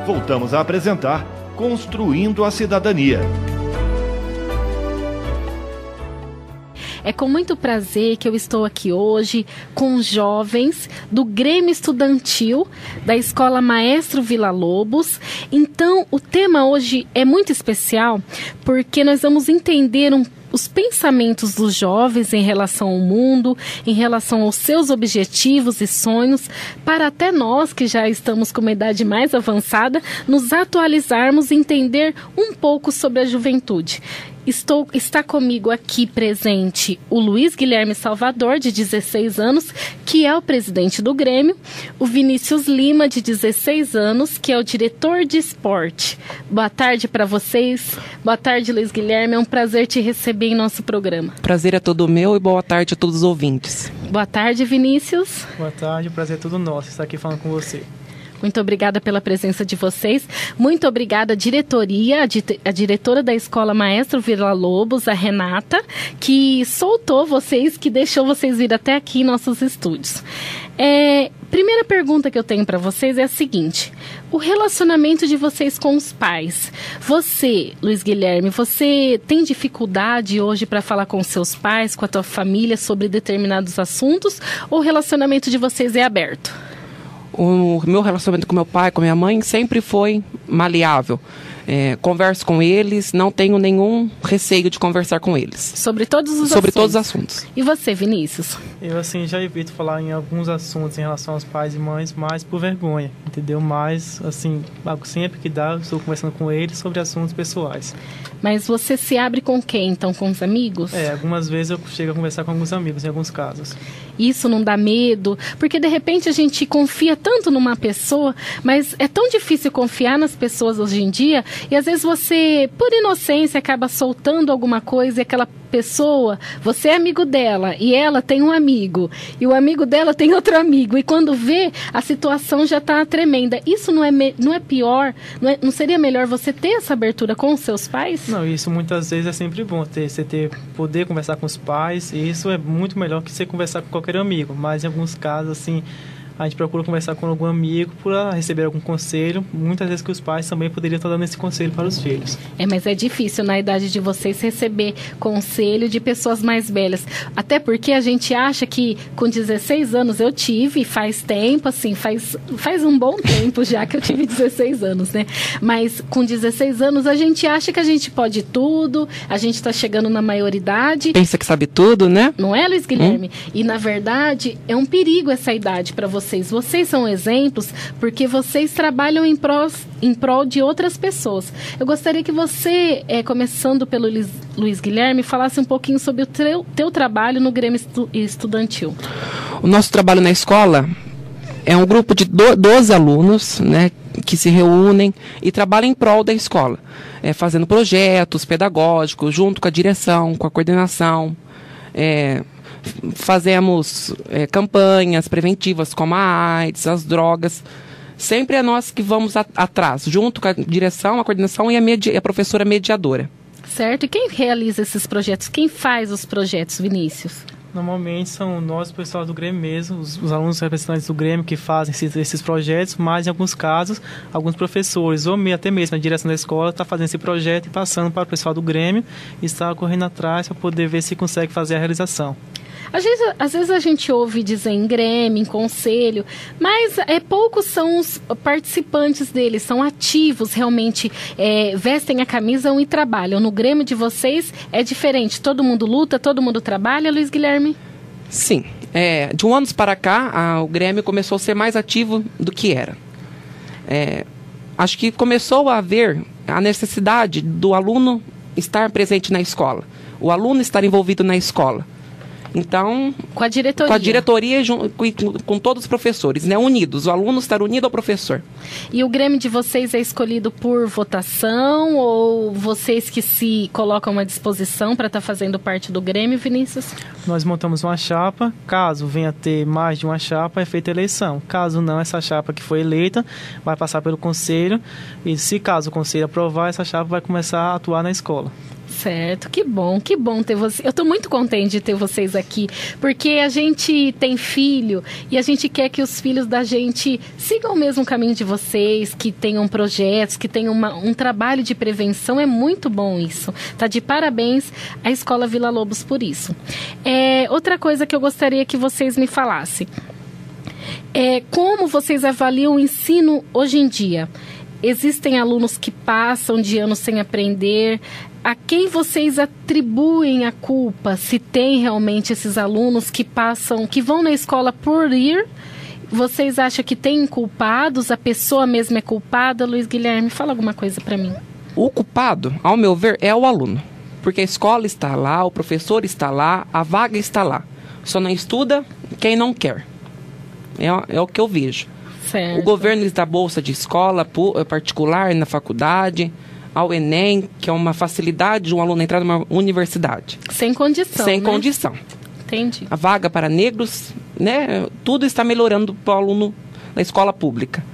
Voltamos a apresentar Construindo a Cidadania. É com muito prazer que eu estou aqui hoje com jovens do Grêmio Estudantil da Escola Maestro Villa-Lobos. Então, o tema hoje é muito especial porque nós vamos entender os pensamentos dos jovens em relação ao mundo, em relação aos seus objetivos e sonhos, para até nós que já estamos com uma idade mais avançada, nos atualizarmos e entender um pouco sobre a juventude. Está comigo aqui presente o Luiz Guilherme Salvador, de 16 anos, que é o presidente do Grêmio, o Vinícius Lima, de 16 anos, que é o diretor de esporte. Boa tarde para vocês. Boa tarde, Luiz Guilherme. É um prazer te receber em nosso programa. Prazer é todo meu e boa tarde a todos os ouvintes. Boa tarde, Vinícius. Boa tarde, o prazer é todo nosso estar aqui falando com você. Muito obrigada pela presença de vocês. Muito obrigada à diretoria, a diretora da Escola Maestro Villa-Lobos, a Renata, que soltou vocês, que deixou vocês vir até aqui em nossos estúdios. Primeira pergunta que eu tenho para vocês é a seguinte: o relacionamento de vocês com os pais. Você, Luiz Guilherme, você tem dificuldade hoje para falar com seus pais, com a tua família sobre determinados assuntos, ou o relacionamento de vocês é aberto? O meu relacionamento com meu pai, com minha mãe, sempre foi maleável. Converso com eles, não tenho nenhum receio de conversar com eles. Sobre todos os assuntos? Sobre todos os assuntos. E você, Vinícius? Eu, já evito falar em alguns assuntos em relação aos pais e mães, mas por vergonha, entendeu? Mas, sempre que dá, eu estou conversando com eles sobre assuntos pessoais. Mas você se abre com quem, então? Com os amigos? Algumas vezes eu chego a conversar com alguns amigos, em alguns casos. Isso não dá medo? Porque, de repente, a gente confia tanto numa pessoa, mas é tão difícil confiar nas pessoas hoje em dia, e às vezes você, por inocência, acaba soltando alguma coisa e aquela pessoa, você é amigo dela e ela tem um amigo, e o amigo dela tem outro amigo, e quando vê, a situação já está tremenda. Isso não é pior? Não seria melhor você ter essa abertura com os seus pais? Não, isso muitas vezes é sempre bom, poder conversar com os pais, e isso é muito melhor que você conversar com qualquer amigo, mas em alguns casos, a gente procura conversar com algum amigo para receber algum conselho, muitas vezes que os pais também poderiam estar dando esse conselho para os filhos. Mas é difícil na idade de vocês receber conselho de pessoas mais velhas, até porque a gente acha que com 16 anos eu tive, faz tempo, faz um bom tempo já que eu tive 16 anos, né? Mas com 16 anos a gente acha que a gente pode tudo, a gente está chegando na maioridade. Pensa que sabe tudo, né? Não é, Luiz Guilherme? E na verdade é um perigo essa idade para vocês. Vocês são exemplos porque vocês trabalham em prol de outras pessoas. Eu gostaria que você, começando pelo Luiz Guilherme, falasse um pouquinho sobre o teu trabalho no Grêmio Estudantil. O nosso trabalho na escola é um grupo de 12 alunos, né, que se reúnem e trabalham em prol da escola, fazendo projetos pedagógicos junto com a direção, com a coordenação. Fazemos campanhas preventivas como a AIDS, as drogas. Sempre é nós que vamos atrás, junto com a direção, a coordenação e a professora mediadora. Certo. E quem realiza esses projetos? Quem faz os projetos, Vinícius? Normalmente são nós, o pessoal do Grêmio mesmo, os alunos representantes do Grêmio que fazem esses projetos, mas em alguns casos, alguns professores, ou até mesmo a direção da escola, está fazendo esse projeto e passando para o pessoal do Grêmio e está correndo atrás para poder ver se consegue fazer a realização. Às vezes a gente ouve dizer em Grêmio, em conselho, mas poucos são os participantes deles, são ativos, realmente vestem a camisa e trabalham. No Grêmio de vocês é diferente, todo mundo luta, todo mundo trabalha, Luiz Guilherme? Sim, de um ano para cá o Grêmio começou a ser mais ativo do que era. Acho que começou a haver a necessidade do aluno estar presente na escola, o aluno estar envolvido na escola. Então, com a diretoria, com todos os professores, né, unidos, o aluno estar unido ao professor. E o Grêmio de vocês é escolhido por votação ou vocês que se colocam à disposição para estar fazendo parte do Grêmio, Vinícius? Nós montamos uma chapa, caso venha a ter mais de uma chapa, é feita a eleição. Caso não, essa chapa que foi eleita vai passar pelo conselho e se caso o conselho aprovar, essa chapa vai começar a atuar na escola. Certo, que bom ter você. Eu estou muito contente de ter vocês aqui, porque a gente tem filho e a gente quer que os filhos da gente sigam o mesmo caminho de vocês, que tenham projetos, que tenham um trabalho de prevenção. É muito bom isso. Tá de parabéns à Escola Vila Lobos por isso. Outra coisa que eu gostaria que vocês me falassem. Como vocês avaliam o ensino hoje em dia? Existem alunos que passam de ano sem aprender. A quem vocês atribuem a culpa? Se tem realmente esses alunos que passam, que vão na escola por ir, vocês acham que tem culpados? A pessoa mesma é culpada? Luiz Guilherme, fala alguma coisa para mim. O culpado, ao meu ver, é o aluno. Porque a escola está lá, o professor está lá, a vaga está lá. Só não estuda quem não quer. É o que eu vejo. Certo. O governo lhes dá bolsa de escola particular na faculdade, ao Enem, que é uma facilidade de um aluno entrar numa universidade. Sem condição, Sem né? condição. Entendi. A vaga para negros, né? Tudo está melhorando para o aluno da escola pública.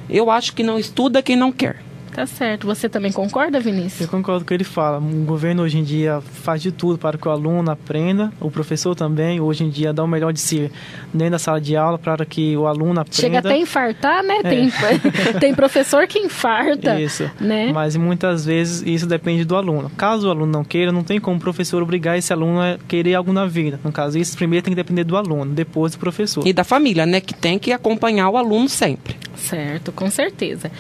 Eu acho que não estuda quem não quer. Tá certo. Você também concorda, Vinícius? Eu concordo com o que ele fala. O governo hoje em dia faz de tudo para que o aluno aprenda, o professor também, hoje em dia dá o melhor de si dentro da sala de aula para que o aluno aprenda. Chega até a infartar, né? Tem professor que infarta. Isso, né? Mas muitas vezes isso depende do aluno. Caso o aluno não queira, não tem como o professor obrigar esse aluno a querer algo na vida. No caso, isso primeiro tem que depender do aluno, depois do professor. E da família, né? Que tem que acompanhar o aluno sempre. Certo, com certeza.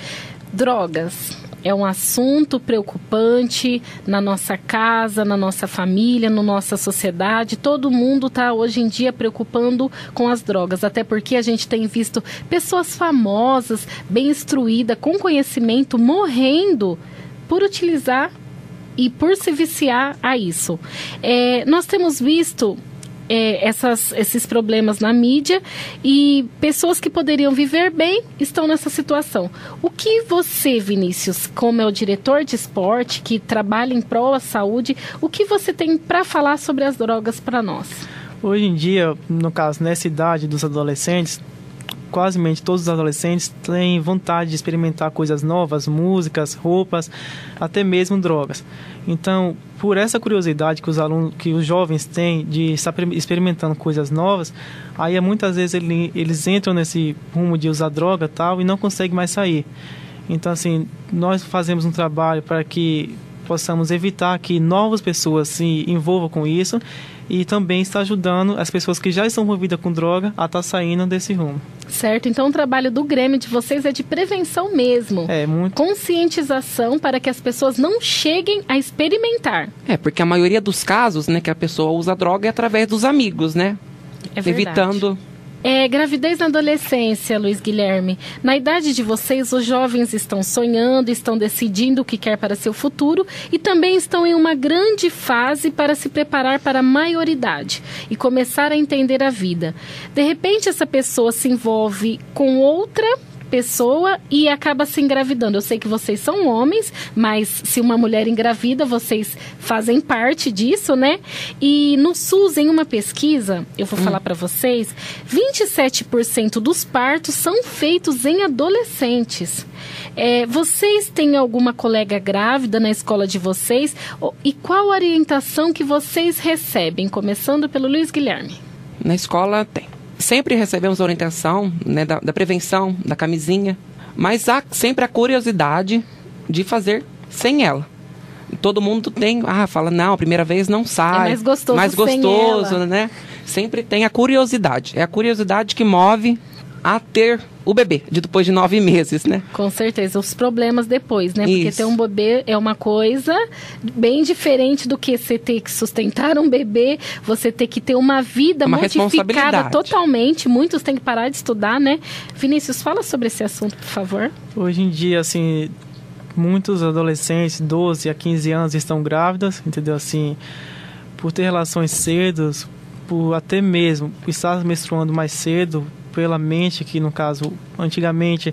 Drogas é um assunto preocupante na nossa casa, na nossa família, na nossa sociedade. Todo mundo está hoje em dia preocupando com as drogas, até porque a gente tem visto pessoas famosas, bem instruídas, com conhecimento, morrendo por utilizar e por se viciar a isso. Nós temos visto esses problemas na mídia e pessoas que poderiam viver bem estão nessa situação. O que você, Vinícius, como é o diretor de esporte, que trabalha em prol da saúde, o que você tem para falar sobre as drogas para nós? Hoje em dia, no caso, nessa idade dos adolescentes, quase todos os adolescentes têm vontade de experimentar coisas novas, músicas, roupas, até mesmo drogas. Então, por essa curiosidade que os jovens têm de estar experimentando coisas novas, aí muitas vezes eles entram nesse rumo de usar droga e não conseguem mais sair. Então, assim, nós fazemos um trabalho para que possamos evitar que novas pessoas se envolvam com isso e também está ajudando as pessoas que já estão envolvidas com droga a estar saindo desse rumo. Certo, então o trabalho do Grêmio de vocês é de prevenção mesmo. Muito. Conscientização para que as pessoas não cheguem a experimentar. Porque a maioria dos casos, né, que a pessoa usa droga é através dos amigos, né? É verdade. Evitando... Gravidez na adolescência, Luiz Guilherme. Na idade de vocês, os jovens estão sonhando, estão decidindo o que quer para seu futuro e também estão em uma grande fase para se preparar para a maioridade e começar a entender a vida. De repente, essa pessoa se envolve com outra pessoa e acaba se engravidando. Eu sei que vocês são homens, mas se uma mulher engravida, vocês fazem parte disso, né? E no SUS, em uma pesquisa, eu vou falar para vocês, 27% dos partos são feitos em adolescentes. Vocês têm alguma colega grávida na escola de vocês? E qual a orientação que vocês recebem? Começando pelo Luiz Guilherme. Na escola tem. Sempre recebemos a orientação, né, da prevenção, da camisinha, mas há sempre a curiosidade de fazer sem ela. Todo mundo tem, fala, não, a primeira vez não sai. É mais gostoso sem ela. Né? Sempre tem a curiosidade. É a curiosidade que move a ter o bebê, depois de 9 meses, né? Com certeza, os problemas depois, né? Porque Isso. ter um bebê é uma coisa bem diferente do que você ter que sustentar um bebê, você ter que ter uma vida modificada totalmente. Muitos têm que parar de estudar, né? Vinícius, fala sobre esse assunto, por favor. Hoje em dia, assim, muitos adolescentes, 12 a 15 anos, estão grávidas, entendeu? Assim, por ter relações cedo, por até mesmo estar menstruando mais cedo, pela mente, que no caso, antigamente,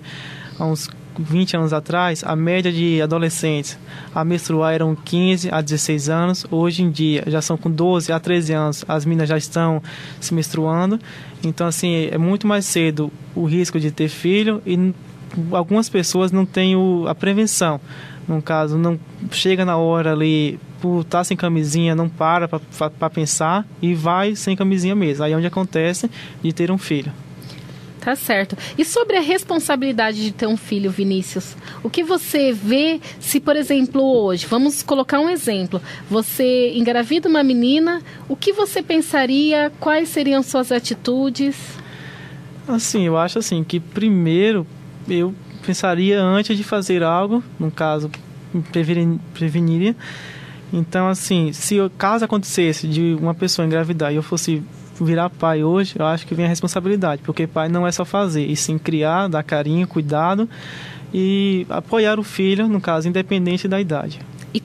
há uns 20 anos atrás, a média de adolescentes a menstruar eram 15 a 16 anos, hoje em dia já são com 12 a 13 anos, as meninas já estão se menstruando, então assim, é muito mais cedo o risco de ter filho e algumas pessoas não têm a prevenção, no caso, não chega na hora ali por estar sem camisinha, não para pensar e vai sem camisinha mesmo. Aí é onde acontece de ter um filho. Tá certo. E sobre a responsabilidade de ter um filho, Vinícius? O que você vê se, por exemplo, hoje, vamos colocar um exemplo, você engravida uma menina, o que você pensaria, quais seriam suas atitudes? Assim, eu acho assim que primeiro eu pensaria antes de fazer algo, no caso, preveniria. Então, assim, caso acontecesse de uma pessoa engravidar e eu fosse virar pai hoje, eu acho que vem a responsabilidade, porque pai não é só fazer, e sim criar, dar carinho, cuidado e apoiar o filho, no caso, independente da idade. E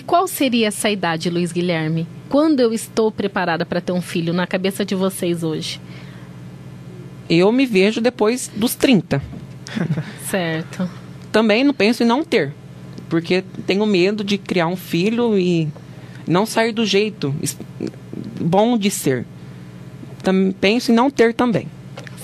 qual seria essa idade, Luiz Guilherme? Quando eu estou preparada para ter um filho, na cabeça de vocês hoje? Eu me vejo depois dos 30. Certo. Também não penso em não ter, porque tenho medo de criar um filho e não sair do jeito bom de ser. Penso em não ter também.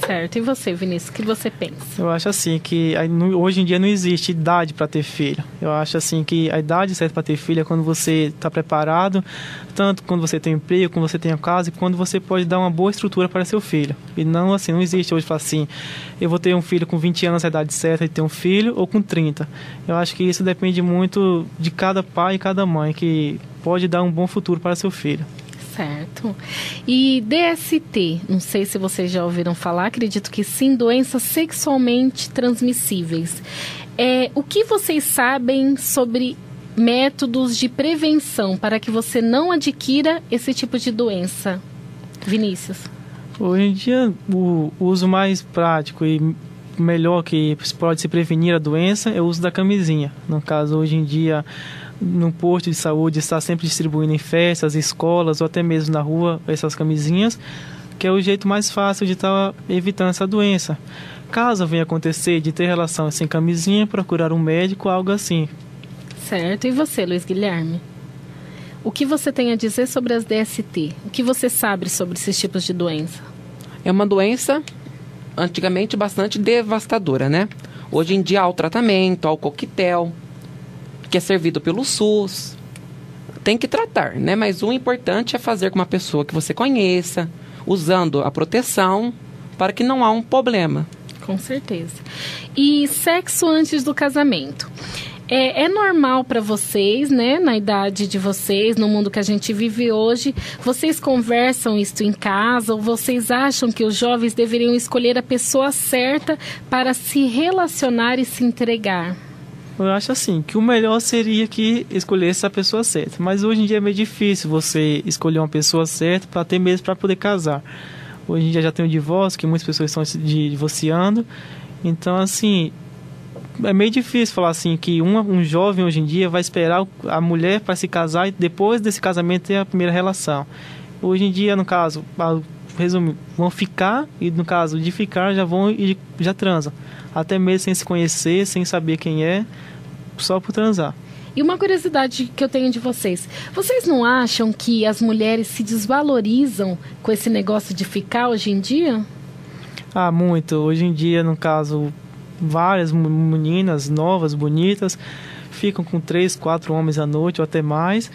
Certo. E você, Vinícius, o que você pensa? Eu acho assim que hoje em dia não existe idade para ter filho. Eu acho assim que a idade certa para ter filho é quando você está preparado, tanto quando você tem emprego, quando você tem a casa, e quando você pode dar uma boa estrutura para seu filho. E não assim, não existe hoje falar assim, eu vou ter um filho com 20 anos, a idade certa de ter um filho, ou com 30. Eu acho que isso depende muito de cada pai e cada mãe, que pode dar um bom futuro para seu filho. Certo. E DST, não sei se vocês já ouviram falar, acredito que sim, doenças sexualmente transmissíveis. O que vocês sabem sobre métodos de prevenção para que você não adquira esse tipo de doença? Vinícius. Hoje em dia, o uso mais prático e melhor que pode se prevenir a doença é o uso da camisinha. No caso, hoje em dia, no posto de saúde está sempre distribuindo em festas, escolas ou até mesmo na rua essas camisinhas, que é o jeito mais fácil de estar evitando essa doença. Caso venha acontecer de ter relação sem camisinha, procurar um médico, algo assim. Certo. E você, Luiz Guilherme? O que você tem a dizer sobre as DST? O que você sabe sobre esses tipos de doença? É uma doença, antigamente, bastante devastadora, né? Hoje em dia há o tratamento, há o coquetel, que é servido pelo SUS. Tem que tratar, né? Mas o importante é fazer com uma pessoa que você conheça, usando a proteção, para que não há um problema. Com certeza. E sexo antes do casamento? É normal para vocês, né? Na idade de vocês, no mundo que a gente vive hoje, vocês conversam isso em casa ou vocês acham que os jovens deveriam escolher a pessoa certa para se relacionar e se entregar? Eu acho assim, que o melhor seria que escolhesse a pessoa certa. Mas hoje em dia é meio difícil você escolher uma pessoa certa para ter mesmo para poder casar. Hoje em dia já tem o divórcio, que muitas pessoas estão se divorciando. Então, assim, é meio difícil falar assim que um jovem hoje em dia vai esperar a mulher para se casar e depois desse casamento ter a primeira relação. Hoje em dia, no caso, resumindo, vão ficar e no caso de ficar já vão e já transam. Até mesmo sem se conhecer, sem saber quem é, só por transar. E uma curiosidade que eu tenho de vocês. Vocês não acham que as mulheres se desvalorizam com esse negócio de ficar hoje em dia? Ah, muito. Hoje em dia, no caso, várias meninas novas, bonitas, ficam com 3, 4 homens à noite ou até mais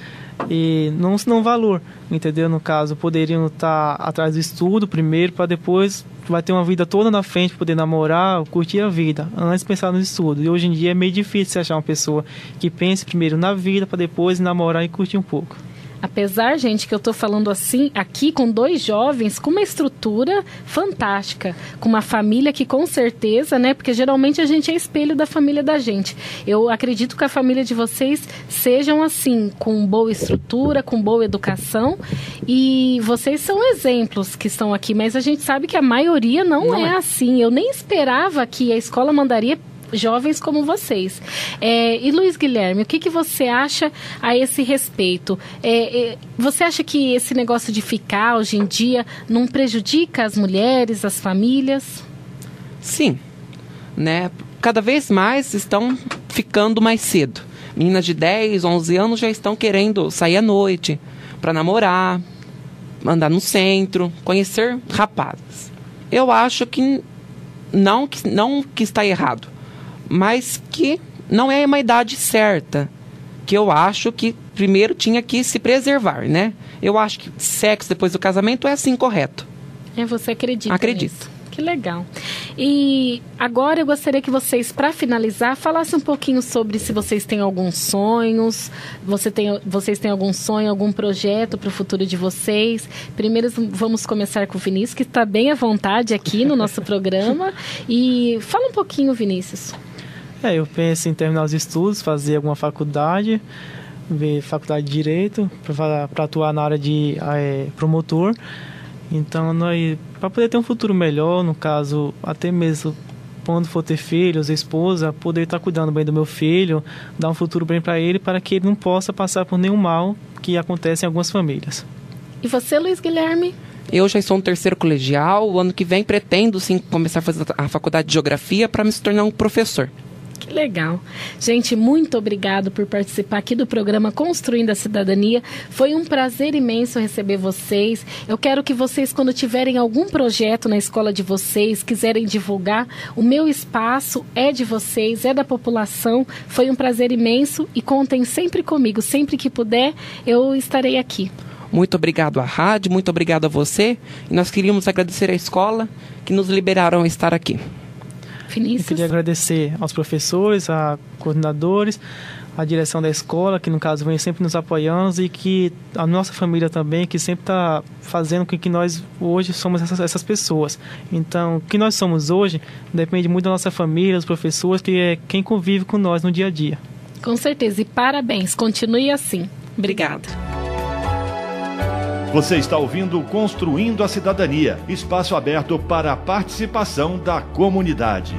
e não se dão valor, entendeu? No caso, poderiam estar atrás do estudo primeiro para depois vai ter uma vida toda na frente, poder namorar, curtir a vida, antes de pensar no estudo. E hoje em dia é meio difícil você achar uma pessoa que pense primeiro na vida para depois namorar e curtir um pouco. Apesar, gente, que eu estou falando assim, aqui com 2 jovens, com uma estrutura fantástica, com uma família que com certeza, né, porque geralmente a gente é espelho da família da gente. Eu acredito que a família de vocês sejam assim, com boa estrutura, com boa educação, e vocês são exemplos que estão aqui, mas a gente sabe que a maioria não é assim. Eu nem esperava que a escola mandaria jovens como vocês. E Luiz Guilherme, o que você acha a esse respeito? Você acha que esse negócio de ficar hoje em dia não prejudica as mulheres, as famílias? Sim, né? Cada vez mais estão ficando mais cedo. Meninas de 10, 11 anos já estão querendo sair à noite para namorar, andar no centro, conhecer rapazes. Eu acho que não que está errado, mas que não é uma idade certa, que eu acho que primeiro tinha que se preservar, né? Eu acho que sexo depois do casamento é assim correto. Você acredita? Acredito. Nisso? Que legal. E agora eu gostaria que vocês, para finalizar, falassem um pouquinho sobre se vocês têm alguns sonhos, vocês têm algum sonho, algum projeto para o futuro de vocês. Primeiro vamos começar com o Vinícius, que está bem à vontade aqui no nosso programa. E fala um pouquinho, Vinícius. Eu penso em terminar os estudos, fazer alguma faculdade, ver faculdade de Direito, para atuar na área de promotor. Então, para poder ter um futuro melhor, no caso, até mesmo quando for ter filhos, esposa, poder estar cuidando bem do meu filho, dar um futuro bem para ele, para que ele não possa passar por nenhum mal que acontece em algumas famílias. E você, Luiz Guilherme? Eu já estou no 3º colegial, o ano que vem pretendo sim começar a fazer a faculdade de Geografia para me tornar um professor. Que legal. Gente, muito obrigado por participar aqui do programa Construindo a Cidadania. Foi um prazer imenso receber vocês. Eu quero que vocês, quando tiverem algum projeto na escola de vocês, quiserem divulgar, o meu espaço é de vocês, é da população. Foi um prazer imenso e contem sempre comigo. Sempre que puder, eu estarei aqui. Muito obrigado à rádio, muito obrigado a você. E nós queríamos agradecer à escola que nos liberaram a estar aqui. Vinícius. Eu queria agradecer aos professores, a coordenadores, a direção da escola, que no caso vem sempre nos apoiando, e que a nossa família também, que sempre está fazendo com que nós hoje somos essas pessoas. Então, o que nós somos hoje depende muito da nossa família, dos professores, que é quem convive com nós no dia a dia. Com certeza, e parabéns, continue assim. Obrigada. Você está ouvindo Construindo a Cidadania, espaço aberto para a participação da comunidade.